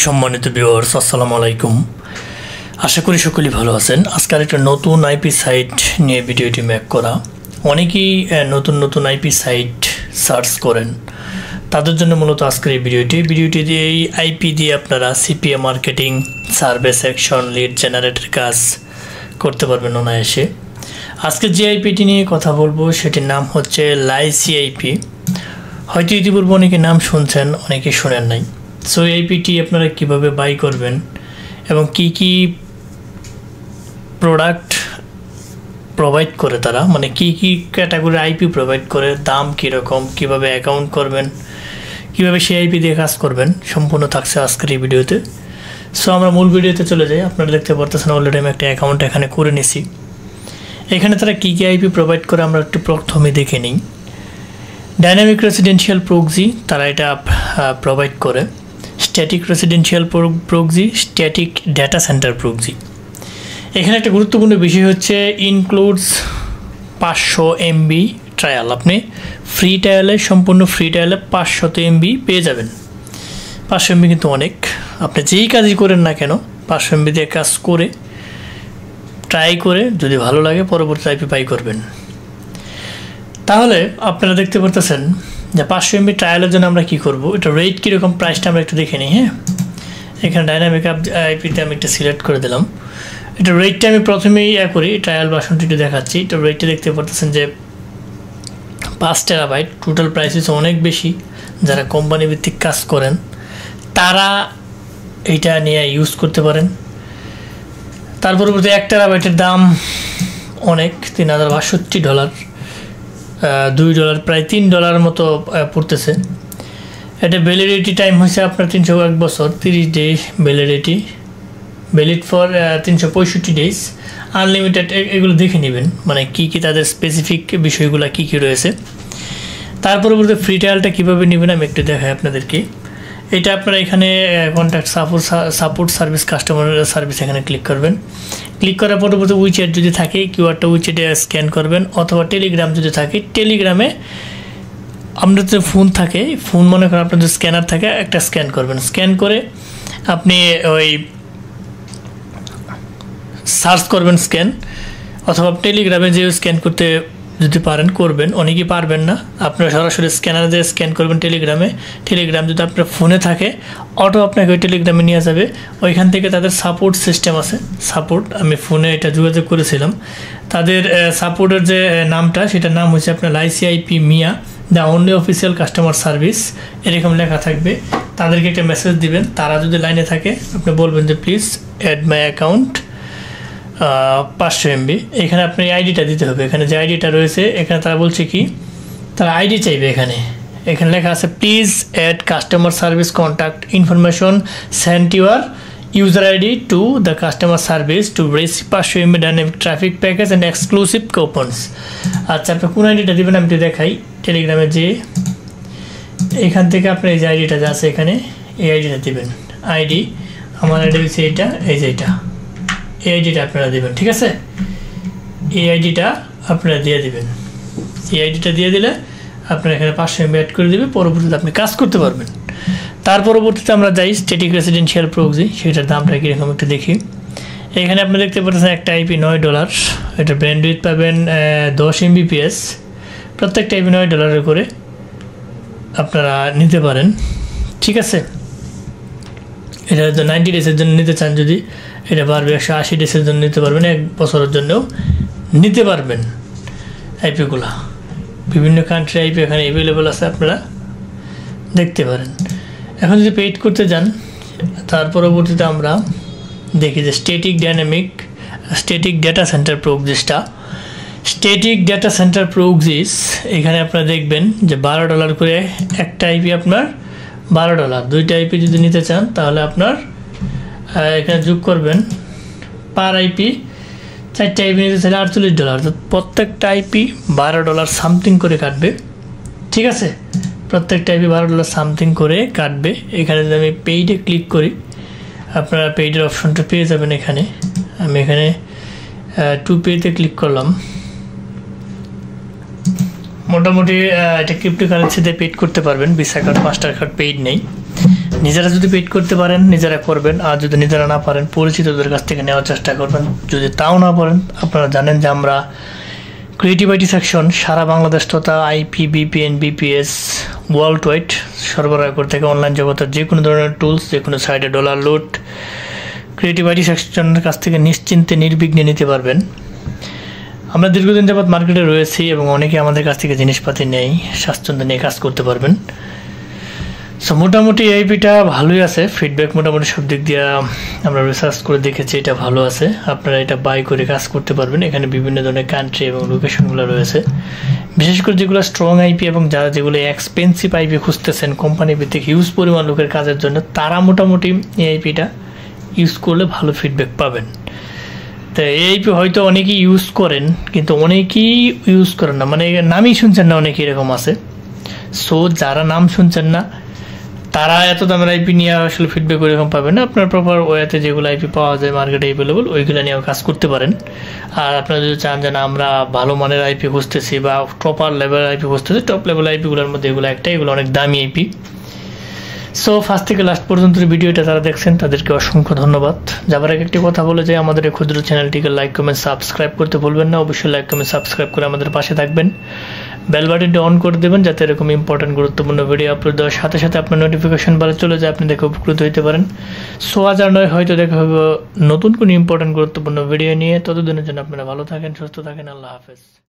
সম্মানিত ভিউয়ার্স আসসালামু আলাইকুম। আশা করি সকলেই ভালো আছেন। আজকাল একটা নতুন আইপি সাইট নিয়ে ভিডিওটি মেক করা। অনেকেই নতুন আইপি সাইট সার্চ করেন, তাদের জন্য মূলত আজকের এই ভিডিওটি দিয়ে এই আইপি দিয়ে আপনারা CPA marketing, survey section, lead generator কাজ করতে পারবেন অনায়াসে। আজকে যে আইপিটি নিয়ে কথা বলবো সেটির নাম হচ্ছে লাইসি আইপি। হয়তো ইতিপূর্বে অনেকে নাম শুনছেন, অনেকে শোনেন নাই। সো এই আইপিটি আপনারা কীভাবে বাই করবেন এবং কি প্রোডাক্ট প্রোভাইড করে তারা, মানে কি ক্যাটাগরির আইপি প্রোভাইড করে, দাম কীরকম, কীভাবে অ্যাকাউন্ট করবেন, কীভাবে সেই আইপি দিয়ে কাজ করবেন, সম্পূর্ণ থাকছে আজকের এই ভিডিওতে। সো আমরা মূল ভিডিওতে চলে যাই। আপনারা দেখতে পারতেছেন অলরেডি আমি একটা অ্যাকাউন্ট এখানে করে নিছি। এখানে তারা কী আইপি প্রোভাইড করে আমরা একটু প্রথমে দেখে নিই। ডাইনামিক রেসিডেন্সিয়াল প্রক্সি তারা এটা প্রোভাইড করে, static residential proxy, static data centre proxy. এখানে একটা গুরুত্বপূর্ণ বিষয় হচ্ছে ইনক্লুডস 500 MB ট্রায়াল। আপনি ফ্রি ট্রায়ালে, সম্পূর্ণ ফ্রি ট্রায়ালে 500 MB পেয়ে যাবেন। 500 MB কিন্তু অনেক। আপনি যেই কাজই করেন না কেন 500 MB দিয়ে কাজ করে ট্রাই করে যদি ভালো লাগে পরবর্তী আইপি বাই করবেন। তাহলে আপনারা দেখতে পারতেছেন যে 500 MB ট্রায়ালের জন্য আমরা কী করব, এটা রেট কীরকম, প্রাইসটা আমরা একটু দেখে নিই। হ্যাঁ, এখানে ডাইনামিক আইপিতে আমি একটা সিলেক্ট করে দিলাম। এটা রেটটা আমি প্রথমেই করি, ট্রায়াল ভার্সনটি একটু দেখাচ্ছি। এটা রেটটা দেখতে পারতেছেন যে 5 টেরাবাইট। টোটাল প্রাইস হচ্ছে অনেক বেশি। যারা কোম্পানি ভিত্তিক কাজ করেন তারা এইটা নিয়ে ইউজ করতে পারেন। তার পরবর্তী 1 টেরাবাইটের দাম অনেক, $3062, $2, প্রায় $3 মতো পড়তেছে। এটা ভ্যালিডিটি টাইম হয়েছে আপনার 301 বছর, 30 day validity, valid for 365 days, unlimited. এগুলো দেখে নেবেন, মানে কি তাদের স্পেসিফিক বিষয়গুলো কি রয়েছে। তার পরবর্তী ফ্রি ট্রায়ালটা কীভাবে নেবেন আমি একটু দেখাই আপনাদেরকে। এটা আপনারা এখানে contact support service, customer service এখানে ক্লিক করবেন। ক্লিক করার পরবর্তী উইচ্যাট যদি থাকে কিউআরটা উইচ্যাটে স্ক্যান করবেন, অথবা টেলিগ্রাম যদি থাকে টেলিগ্রামে আপনার যে ফোন থাকে, ফোন মনে করেন আপনার যে স্ক্যানার থাকে একটা স্ক্যান করবেন। স্ক্যান করে আপনি ওই সার্চ করবেন স্ক্যান, অথবা টেলিগ্রামে যে স্ক্যান করতে যদি পারেন করবেন। অনেকেই পারবেন না, আপনারা সরাসরি স্ক্যানার দিয়ে স্ক্যান করবেন টেলিগ্রাম যদি আপনার ফোনে থাকে অটো আপনাকে ওই টেলিগ্রামে নিয়ে যাবে। ওইখান থেকে তাদের সাপোর্ট সিস্টেম আছে, সাপোর্ট, আমি ফোনে এটা যোগাযোগ করেছিলাম। তাদের সাপোর্টের যে নামটা সেটার নাম হচ্ছে আপনার লাইসি আইপি মিয়া, the only official customer service, এরকম লেখা থাকবে। তাদেরকে একটা মেসেজ দিবেন। তারা যদি লাইনে থাকে আপনি বলবেন যে please add my account 500 MB। এখানে আপনার আইডিটা দিতে হবে। এখানে যে আইডিটা রয়েছে এখানে তারা বলছে কি, তারা আইডি চাইবে। এখানে লেখা আছে please add customer service contact information, send your user ID to the customer service to receive 500 MB dynamic traffic package and exclusive coupons. আচ্ছা, আপনি কোন আইডিটা দেবেন আমি একটু দেখাই। টেলিগ্রামে যে এখান থেকে আপনার এই যে আইডিটা যা আছে এখানে এই আইডিটা দেবেন। আইডি আমার আইডি হচ্ছে এইটা, এই যে এটা, এই আইডিটা আপনারা দেবেন। ঠিক আছে, এই আইডিটা আপনারা দিয়ে দেবেন। এই আইডিটা দিয়ে দিলে আপনারা এখানে 500 MB অ্যাড করে দেবে, পরবর্তীতে আপনি কাজ করতে পারবেন। তার পরবর্তীতে আমরা যাই স্ট্যাটিক রেসিডেন্সিয়াল প্রক্সি, সেটার দামটা কীরকম একটু দেখি। এখানে আপনি দেখতে পাচ্ছেন একটা আইপি $9, এটা ব্যান্ডউইথ পাবেন 10 Mbps। প্রত্যেকটা আইপি $9 করে আপনারা নিতে পারেন। ঠিক আছে, এটা 90 ডেজের জন্য নিতে চান, যদি এটা বাড়বে 180 ডেজের জন্য নিতে পারবেন, 1 বছরের জন্যও নিতে পারবেন। আইপিগুলা বিভিন্ন কান্ট্রি আইপি এখানে অ্যাভেলেবল আছে, আপনারা দেখতে পারেন। এখন যদি পেইড করতে যান তার পরবর্তীতে আমরা দেখি যে স্ট্যাটিক ডেটা সেন্টার প্রক্সিসটা, স্ট্যাটিক ডেটা সেন্টার প্রক্সিস। এখানে আপনারা দেখবেন যে $12 করে একটা আইপি, আপনার $12। 2টা আইপি যদি নিতে চান তাহলে আপনার এখানে যোগ করবেন পার আইপি, 4টা আইপি নিতে চাইলে $48। তো প্রত্যেকটা আইপি $12 সামথিং করে কাটবে। ঠিক আছে, প্রত্যেকটা আইপি $12 সামথিং করে কাটবে। এখানে যদি আমি পেইডে ক্লিক করি আপনারা পেইডের অপশনটা পেয়ে যাবেন। এখানে আমি এখানে টু পেতে ক্লিক করলাম। মোটামুটি এটা ক্রিপ্টোকারেন্সিতে পেইড করতে পারবেন, visa card, master card paid নেই। নিজেরা যদি পেড করতে পারেন নিজেরা করবেন, আর যদি নিজেরা না পারেন পরিচিতদের কাছ থেকে নেওয়ার চেষ্টা করবেন। যদি তাও না পারেন, আপনারা জানেন যে আমরা ক্রিয়েটিভ আইটি সেকশন সারা বাংলাদেশ তথা আইপি, বিপিএন, বিপিএস ওয়ার্ল্ড ওয়াইড সরবরাহ করে থাকে। অনলাইন জগতের যে কোনো ধরনের টুলস, যে কোনো সাইটে ডলার লোড ক্রিয়েটিভ আইটি সেকশনের কাছ থেকে নিশ্চিন্তে নির্বিঘ্নে নিতে পারবেন। আমরা দীর্ঘদিন যাবৎ মার্কেটে রয়েছি এবং অনেকে আমাদের কাছ থেকে জিনিসপাতি নেই, স্বাচ্ছন্দ্য নিয়ে কাজ করতে পারবেন। সো মোটামুটি আইপিটা ভালোই আছে, ফিডব্যাক মোটামুটি সব দিক দিয়ে আমরা রিসার্চ করে দেখেছি এটা ভালো আছে। আপনারা এটা বাই করে কাজ করতে পারবেন। এখানে বিভিন্ন ধরনের কান্ট্রি এবং লোকেশনগুলো রয়েছে, বিশেষ করে যেগুলো স্ট্রং আইপি এবং যারা যেগুলো এক্সপেন্সিভ আইপি খুঁজতেছেন কোম্পানি ভিত্তিক হিউজ পরিমাণ লোকের কাজের জন্য, তারা মোটামুটি এই আইপিটা ইউজ করলে ভালো ফিডব্যাক পাবেন। তো এই আইপি হয়তো অনেকেই ইউজ করেন, কিন্তু অনেকেই ইউজ করেন না, মানে নামই শুনছেন না, অনেকে এরকম আছে। সো যারা নাম শুনছেন না তারা এত দামের আইপি নিয়ে আসলে ফিডব্যাক এরকম পাবেন না। আপনার প্রপার ওয়েতে যেগুলো আইপি পাওয়া যায় মার্কেটে অ্যাভেলেবল, ওইগুলো নিয়েও কাজ করতে পারেন। আর আপনারা যদি চান যে না আমরা ভালো মানের আইপি খুঁজতেছি বা প্রপার লেভেলের আইপি খুঁজতেছি, টপ লেভেল আইপিগুলোর মধ্যে এগুলো একটা, এগুলো অনেক দামি আইপি। সো ফার্স্ট থেকে লাস্ট পর্যন্ত ভিডিওটা যারা দেখছেন তাদেরকে অসংখ্য ধন্যবাদ। যাবার আগে একটি কথা বলে যাই, আমাদের এই ক্ষুদ্র চ্যানেলটিকে লাইক, কমেন্ট, সাবস্ক্রাইব করতে ভুলবেন না। অবশ্যই লাইক, কমেন্ট, সাবস্ক্রাইব করে আমাদের পাশে থাকবেন। বেল বাটনটি অন করে দেবেন যাতে এরকম ইম্পর্টেন্ট গুরুত্বপূর্ণ ভিডিও আপলোড দেওয়ার সাথে সাথে আপনার নোটিফিকেশন বারে চলে যায়, আপনি দেখে উপকৃত হতে পারেন। সো আজ আর নয়, হয়তো দেখা হবে নতুন কোনো ইম্পর্টেন্ট গুরুত্বপূর্ণ ভিডিও নিয়ে। ততদিনের জন্য আপনারা ভালো থাকেন, সুস্থ থাকেন। আল্লাহ হাফেজ।